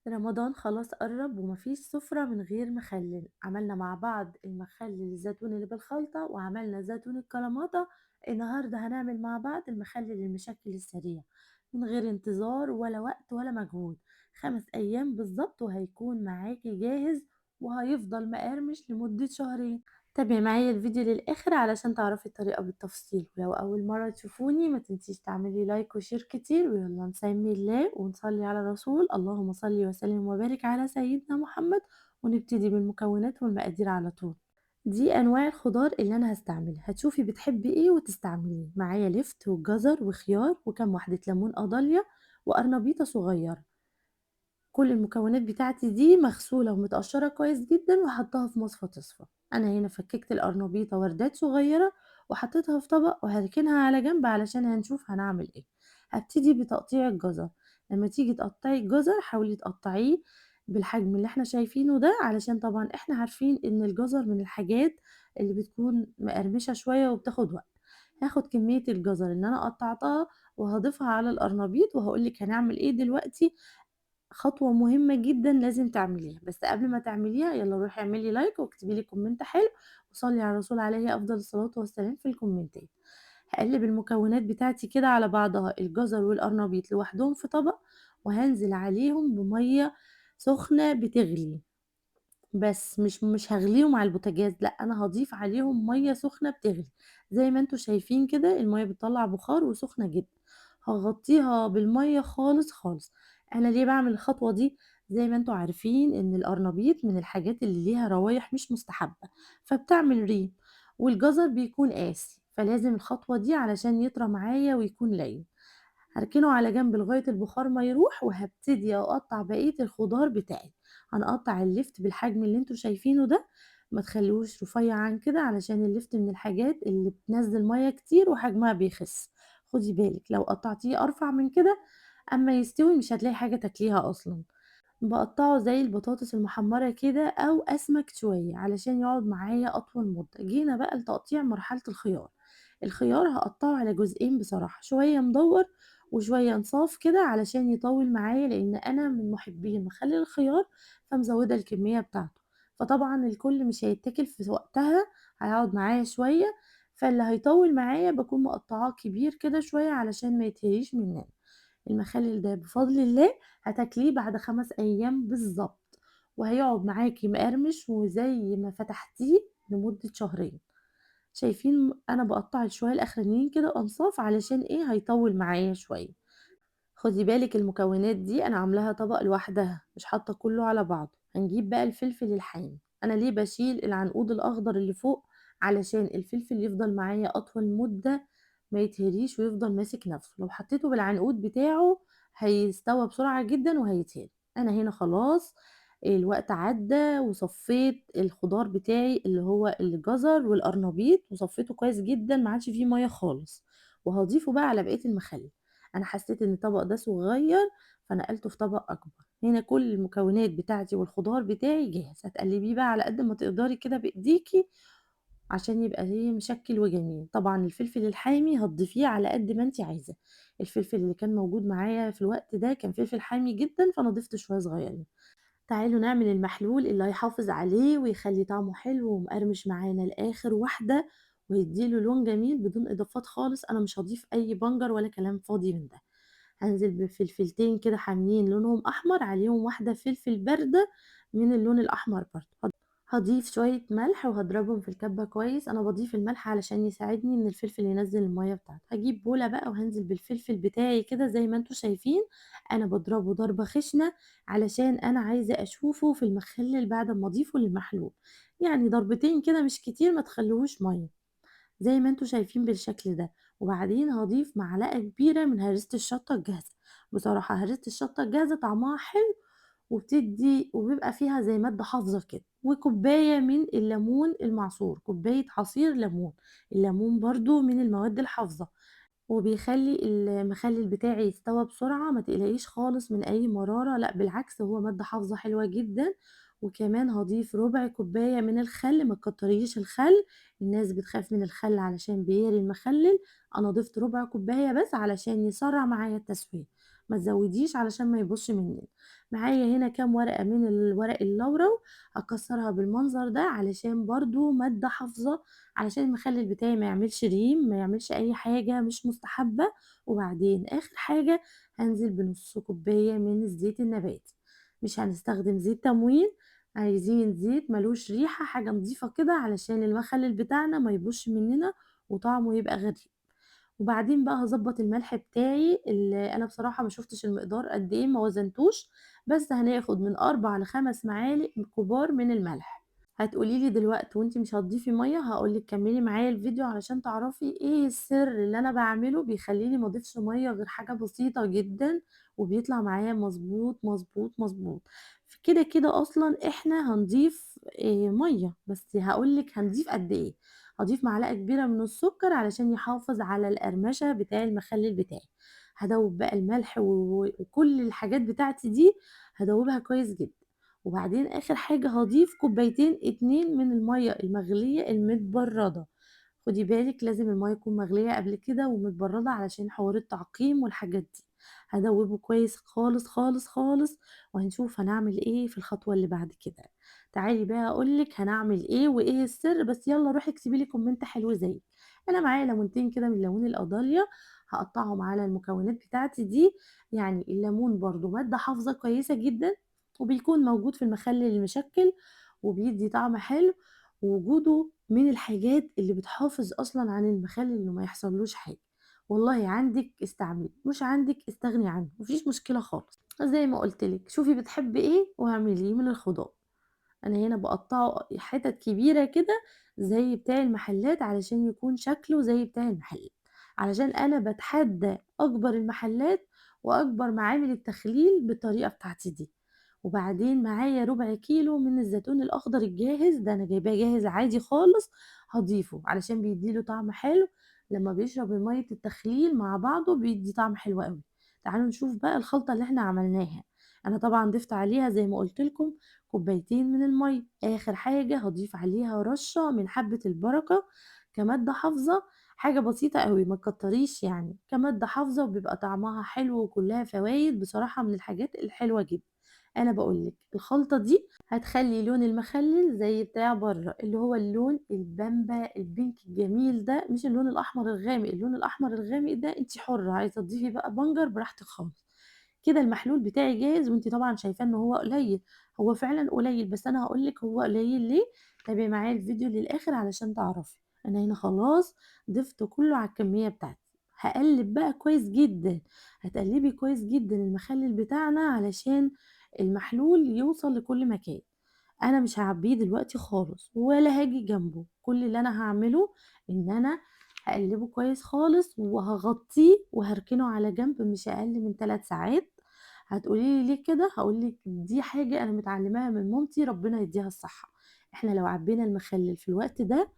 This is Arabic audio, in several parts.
رمضان خلاص قرّب ومفيش سفرة من غير مخلِّل، عملنا مع بعض المخلِّل الزيتون اللي بالخلطة وعملنا زيتون الكلاماتا، النهارده هنعمل مع بعض المخلِّل المشكِّل السريع، من غير انتظار ولا وقت ولا مجهود، 5 أيام بالضبط وهيكون معاكِ جاهز وهيفضل مقرمش لمدة شهرين. تابعي معايا الفيديو للآخر علشان تعرفي الطريقة بالتفصيل، ولو أول مرة تشوفوني ما تنسيش تعملي لايك وشير كتير ويلا نسمي الله ونصلي على الرسول. اللهم صل وسلم وبارك على سيدنا محمد. ونبتدي بالمكونات والمقادير على طول. دي أنواع الخضار اللي أنا هستعملها، هتشوفي بتحبي ايه وتستعمليه. معايا لفت وجزر وخيار وكم واحدة ليمون قضاليا وقرنبيطة صغيرة. كل المكونات بتاعتي دي مغسولة ومتقشرة كويس جدًا وهاحطها في مصفى تصفى. أنا هنا فككت القرنبيطة وردات صغيرة وحطيتها في طبق وهاركنها على جنب علشان هنشوف هنعمل إيه. هابتدي بتقطيع الجزر، لمّا تيجي تقطعي الجزر حاولي تقطعيه بالحجم اللي إحنا شايفينه ده، علشان طبعًا إحنا عارفين إن الجزر من الحاجات اللي بتكون مقرمشة شوية وبتاخد وقت. هاخد كمية الجزر اللي أنا قطعتها وهاضيفها على القرنبيط وهاقول لِك هنعمل إيه دلوقتي. خطوة مهمة جدًا لازم تعمليها، بس قبل ما تعمليها يالّا روحي اعملي لايك واكتبي لي كومنت حلو، وصلّي على الرسول عليه أفضل الصلاة والسلام في الكومنتات. هاقلّب المكونات بتاعتي كده على بعضها، الجزر والقرنبيط لوحدهم في طبق، وهانزل عليهم بمَيّة سخنة بتغلي. بس مش هاغليهم على البوتاجاز، لأ أنا هاضيف عليهم مَيّة سخنة بتغلي، زي ما أنتم شايفين كده المَيّة بتطلّع بخار وسخنة جدًا، هاغطّيها بالمَيّة خالص، خالص. أنا ليه باعمل الخطوة دي؟ زي ما أنتم عارفين إن القرنبيط من الحاجات اللي ليها روايح مش مستحبة، فبتعمل ريم، والجزر بيكون قاسي، فلازم الخطوة دي علشان يطرى معايا ويكون لَيِّن. هاركنه على جنب لغاية البخار ما يروح، وهابتدي أقطّع بقية الخضار بتاعي. هنقطّع اللفت بالحجم اللي أنتم شايفينه ده، ما تخلّوهوش رفيّع عن كده علشان اللفت من الحاجات اللي بتنزّل مَيّة كتير وحجمها بيخِس. خُدي بالِك لو قطّعتيه أرفع من كده أمّا يستوي مش هتلاقي حاجة تاكليها أصلًا. باقطّعه زي البطاطس المحمّرة كده أو أسمك شوية علشان يقعد معايا أطول مدة. جينا بقى لتقطيع مرحلة الخيار. الخيار هاقطّعه على جزئين بصراحة، شوية مدوّر وشوية نصاف كده علشان يطوّل معايا، لإن أنا من مُحبّين مخلّل الخيار، فمزوّدة الكمية بتاعته. فطبعًا الكل مش هيتاكل في وقتها، هيقعد معايا شوية، فاللي هيطوّل معايا باكون مقطّعاه كبير كده شوية علشان ما يتهريش مننا. المخلل ده بفضل الله هتاكليه بعد 5 أيام بالضبط، وهيقعد معاكِ مقرمش وزي ما فتحتيه لمدة شهرين. شايفين أنا باقطّع الشوية الأخرانيين كده أنصاف علشان إيه، هيطوّل معايا شوية. خدي بالِك المكونات دي أنا عاملاها طبق لوحدها، مش حاطة كلّه على بعضه. هنجيب بقى الفلفل الحامي، أنا ليه باشيل العنقود الأخضر اللي فوق، علشان الفلفل يفضل معايا أطول مدة ما يتهريش ويفضل ماسك نَفْسه، لو حطيته بالعنقود بتاعه هيستوى بسرعة جدًا وهيتهري. أنا هنا خلاص الوقت عدّى وصفّيت الخضار بتاعي اللي هو الجزر والقرنبيط وصفّيته كويس جدًا ما عادش فيه مَيّة خالص، وهاضيفه بقى على بقية المخلل. أنا حسيت إن الطبق ده صغير فنقلته في طبق أكبر. هنا كل المكونات بتاعتي والخضار بتاعي جاهز، هتقلبيه بقى على قد ما تقدري كده بإيديكِ عشان يبقى إيه مشكل وجميل. طبعًا الفلفل الحامي هتضيفيه على قد ما أنتِ عايزة. الفلفل اللي كان موجود معايا في الوقت ده كان فلفل حامي جدًا فأنا ضِفت شوية صغيرين. تعالوا نعمل المحلول اللي هيحافظ عليه ويخلّي طعمه حلو ومقرمش معانا لآخر واحدة، ويدّي له لون جميل بدون إضافات خالص. أنا مش هاضيف أي بنجر ولا كلام فاضي من ده. هانزل بفلفلتين كده حاميين لونهم أحمر، عليهم واحدة فلفل باردة من اللون الأحمر برضه. هاضيف شوية ملح وهاضربهم في الكبة كويس. أنا باضيف الملح علشان يساعدني إن الفلفل ينزّل المَيّة بتاعته. هاجيب بولة بقى وهانزل بالفلفل بتاعي كده زي ما أنتم شايفين. أنا باضربه ضربة خشنة علشان أنا عايزة أشوفه في المخلل بعد أمّا أضيفه للمحلول، يعني ضربتين كده مش كتير ما تخلّوهوش مَيّة. زي ما أنتم شايفين بالشكل ده. وبعدين هاضيف معلقة كبيرة من هريسة الشطة الجاهزة. بصراحة هريسة الشطة الجاهزة طعمها حلو وبيبقى فيها زي مادة حافظة كده، وكوباية من الليمون المعصور، كوباية عصير ليمون. الليمون برضه من المواد الحافظة. وبيخلّي المخلل بتاعي يستوى بسرعة، ما تقلقيش خالص من أي مرارة، لأ بالعكس هو مادة حافظة حلوة جدًا. وكمان هاضيف ربع كوباية من الخل، ما تكتريش الخل. الناس بتخاف من الخل علشان بيهري المخلل. أنا ضِفت ربع كوباية بس علشان يسرّع معايا التسوية، ما تزوديش علشان ما يبوظش مننا. معايا هنا كام ورقة من ورق اللورا، هاكسّرها بالمنظر ده علشان برضه مادة حافظة، علشان المخلل بتاعي ما يعملش ريم، ما يعملش أي حاجة مش مستحبة. وبعدين آخر حاجة هانزل بنُص كوباية من الزيت النباتي، مش هنستخدم زيت تموين، عايزين زيت ما لوش ريحة، حاجة نضيفة كده علشان المخلل بتاعنا ما يبوظش مننا وطعمه يبقى غريب. وبعدين بقى هاضبّط الملح بتاعي، أنا بصراحة ما شُفتش المقدار قد إيه، ما وزنتوش، بس هناخد من 4 ل5 معالق كبار من الملح. هتقولي لي دلوقتي وأنتِ مش هتضيفي مَيّة، هاقول لِك كمّلي معايا الفيديو علشان تعرفي إيه السر اللي أنا باعمله بيخلّيني ما أضيفش مَيّة غير حاجة بسيطة جدًا، وبيطلع معايا مضبوط، مضبوط، مضبوط. كده أصلًا إحنا هنضيف مَيّة، بس هاقول لِك هنضيف قد إيه. هاضيف معلقة كبيرة من السكر علشان يحافظ على القرمشة بتاع المخلل بتاعي. هادوّب بقى الملح وكل الحاجات بتاعتي دي، هادوّبها كويس جدًا. وبعدين آخر حاجة هاضيف كوبايتين 2 من المَيّة المغلية المتبردة. خدي بالِك لازم المَيّة تكون مغلية قبل كده ومتبردة علشان حوار التعقيم والحاجات دي. هادوّبه كويس خالص، خالص، خالص، وهنشوف هنعمل إيه في الخطوة اللي بعد كده. تعالي بقى أقول لِك هنعمل إيه وإيه السر، بس يالّا روحي اكتبي لي كومنت حلو زيي. أنا معايا ليمونتين كده من ليمون القضاليا، هاقطّعهم على المكونات بتاعتي دي. يعني الليمون برضه مادة حافظة كويسة جدًا، وبيكون موجود في المخلل المشكّل، وبيدّي طعم حلو، ووجوده من الحاجات اللي بتحافظ أصلًا عن المخلل إنه ما يحصلوش حاجة. والله عندِك استعملي، مش عندِك استغني عنه، ما فيش مشكلة خالص. زي ما قُلت لِك شوفي بتحبي إيه واعمليه من الخضار. أنا هنا باقطّعه حتت كبيرة كده زي بتاع المحلات علشان يكون شكله زي بتاع المحلات، علشان أنا باتحدى أكبر المحلات وأكبر معامل التخليل بالطريقة بتاعتي دي. وبعدين معايا ربع كيلو من الزيتون الأخضر الجاهز، ده أنا جايباه جاهز عادي خالص، هاضيفه علشان بيدّي له طعم حلو، لمّا بيشرب مَيّة التخليل مع بعضه بيدّي طعم حلو أوي. تعالوا نشوف بقى الخلطة اللي إحنا عملناها. أنا طبعًا ضِفت عليها زي ما قُلت لكم كوبايتين من المَيّة. آخر حاجة هاضيف عليها رشة من حبة البركة كمادة حافظة، حاجة بسيطة أوي ما تكتريش يعني، كمادة حافظة وبيبقى طعمها حلو وكلّها فوايد، بصراحة من الحاجات الحلوة جدًا. أنا باقول لِك الخلطة دي هتخلّي لون المخلل زي بتاع برّه، اللي هو اللون البامبا البينك الجميل ده، مش اللون الأحمر الغامق. اللون الأحمر الغامق ده أنتِ حُرّة، عايزة تضيفي بقى بنجر براحتك خالص. كده المحلول بتاعي جاهز، وأنتِ طبعًا شايفاه إن هو قليل، هو فعلًا قليل، بس أنا هاقول لِك هو قليل ليه. تابعي معايا الفيديو للآخر علشان تعرفي. أنا هنا خلاص ضِفت كلّه على الكمية بتاعتي. هاقلِّب بقى كويس جدًا، هتقلّبي كويس جدًا المخلل بتاعنا علشان المحلول يوصل لكل مكان. أنا مش هاعبّيه دلوقتي خالص ولا هاجي جنبه، كل اللي أنا هاعمله إن أنا هاقلّبه كويس خالص وهاغطّيه وهاركنه على جنب مش أقل من 3 ساعات. هتقولي لي ليه كده؟ هاقول لِك دي حاجة أنا متعلّماها من مامتي ربنا يدّيها الصحة. إحنا لو عبّينا المخلل في الوقت ده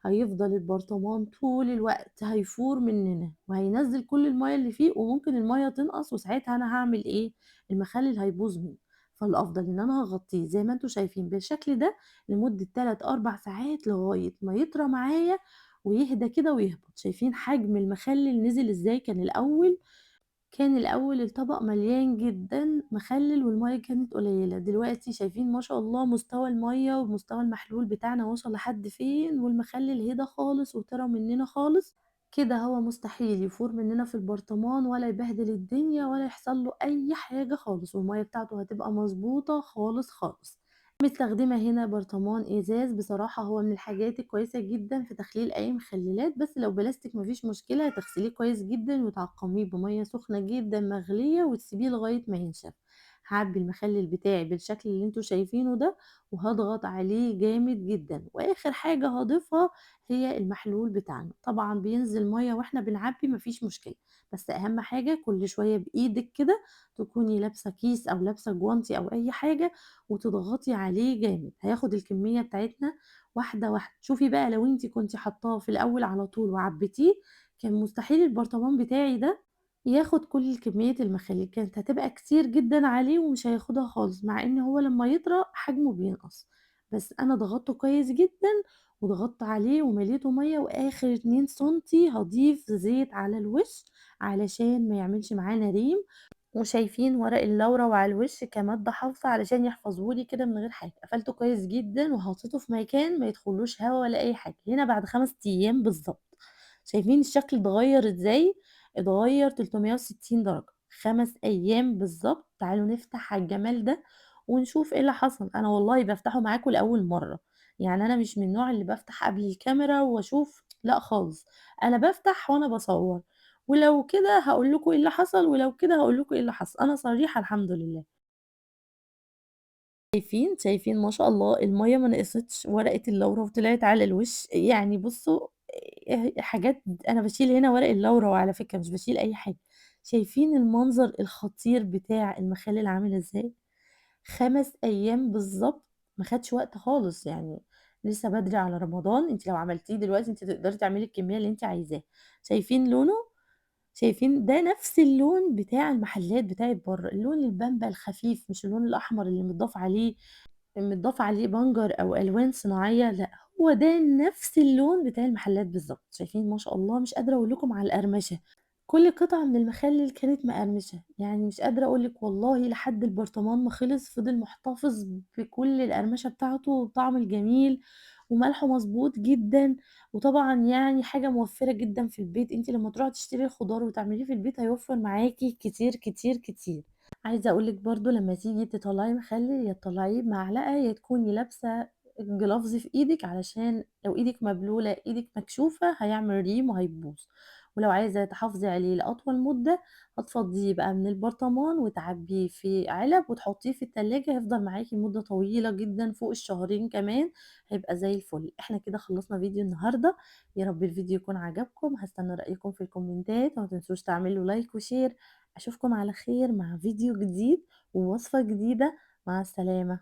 هيفضل البرطمان طول الوقت هيفور مننا وهينزّل كل المَيّة اللي فيه، وممكن المَيّة تنقص وساعتها أنا هاعمل إيه، المخلل هيبوظ مني. فالأفضل إن أنا هاغطّيه زي ما أنتم شايفين بالشكل ده لمدة 3، 4 ساعات لغاية ما يطرى معايا ويهدى كده ويهبط. شايفين حجم المخلل نزل إزاي؟ كان الأول الطبق مليان جدًا مخلل والمَيّة كانت قليلة، دلوقتي شايفين ما شاء الله مستوى المَيّة ومستوى المحلول بتاعنا وصل لحد فين، والمخلل هدا خالص وطرى مننا خالص. كده هو مستحيل يفور مننا في البرطمان ولا يبهدل الدنيا ولا يحصل له أي حاجة خالص، والمَيّة بتاعته هتبقى مضبوطة خالص، خالص. مستخدمة هنا برطمان إزاز، بصراحة هو من الحاجات الكويسة جدًا في تخليل أي مخللات، بس لو بلاستيك ما فيش مشكلة، هتغسليه كويس جدًا وتعقميه بمَيّة سخنة جدًا مغلية وتسيبيه لغاية ما ينشف. هاعبي المخلل بتاعي بالشكل اللي أنتم شايفينه ده، وهاضغط عليه جامد جدًا، وآخر حاجة هاضيفها هي المحلول بتاعنا. طبعًا بينزل مَيّة وإحنا بنعبي ما فيش مشكلة، بس أهم حاجة كل شوية بإيدِك كده تكوني لابسة كيس أو لابسة جوانتي أو أي حاجة وتضغطي عليه جامد، هياخد الكمية بتاعتنا واحدة، واحدة. شوفي بقى لو أنتِ كنتِ حاطاه في الأول على طول وعبيتيه، كان مستحيل البرطمان بتاعي ده ياخد كل كمية المخالل، كانت هتبقى كتير جدًا عليه ومش هياخدها خالص، مع إن هو لمّا يطرى حجمه بينقص. بس أنا ضغطته كويس جدًا وضغطت عليه ومليته مَيّة، وآخر 2 سنتي هاضيف زيت على الوش علشان ما يعملش معانا ريم. وشايفين ورق اللورا وعلى الوش كمادة حافظة علشان يحفظه لي كده من غير حاجة، قفلته كويس جدًا وحطيته في مكان ما يدخلوش هوا ولا أي حاجة، هنا بعد 5 أيام بالضبط. شايفين الشكل اتغيّر إزاي؟ اتغيّر 360 درجة، 5 أيام بالضبط. تعالوا نفتح على الجمال ده ونشوف إيه اللي حصل. أنا والله بافتحه معاكم لأول مرّة، يعني أنا مش من النوع اللي بافتح قبل الكاميرا وأشوف، لأ خالص، أنا بافتح وأنا باصوّر. ولو كده هاقول لكم إيه اللي حصل، ولو كده هاقول لكم إيه اللي حصل، أنا صريحة الحمد لله. شايفين ما شاء الله المَيّة ما نقصتش، ورقة اللورا وطلعت على الوش، يعني بُصّوا حاجات. أنا باشيل هنا ورق اللورا وعلى فكرة مش باشيل أي حاجة. شايفين المنظر الخطير بتاع المخلل عامل إزاي؟ 5 أيام بالضبط، ما خدش وقت خالص، يعني لسه بدري على رمضان. أنتِ لو عملتيه دلوقتي أنتِ تقدري تعملي الكمية اللي أنتِ عايزاها. شايفين لونه؟ شايفين ده نفس اللون بتاع المحلات بتاعة برّه، اللون البامبا الخفيف مش اللون الأحمر اللي متضاف عليه بنجر أو ألوان صناعية، لأ، هو ده نفس اللون بتاع المحلات بالضبط. شايفين ما شاء الله، مش قادرة أقول لكم على القرمشة. كل قطعة من المخلل كانت مقرمشة، يعني مش قادرة أقول لِك والله لحد البرطمان ما خلص فضل محتفظ بكل القرمشة بتاعته والطعم الجميل، وملحه مضبوط جدًا. وطبعًا يعني حاجة موفّرة جدًا في البيت، أنتِ لمّا تروحي تشتري الخضار وتعمليه في البيت هيوفّر معاكِ كتير، كتير، كتير. عايزة أقول لِك برضه لمّا تيجي تطلّعي مخلل، يا تطلّعيه بمعلقة يا تكوني لابسة gloves في إيدِك، علشان لو إيدِك مبلولة، إيدِك مكشوفة، هيعمل ريم وهيبوظ. ولو عايزة تحافظي عليه لأطول مدة، هتفضّيه بقى من البرطمان وتعبّيه في علب وتحطّيه في التلاجة، هيفضل معاكِ مدة طويلة جدًا فوق الشهرين كمان، هيبقى زي الفل. إحنا كده خلّصنا فيديو النهارده، يا رب الفيديو يكون عجبكم. هاستنى رأيكم في الكومنتات، وما تنسوش تعملوا لايك وشير. أشوفكم على خير مع فيديو جديد ووصفة جديدة. مع السلامة.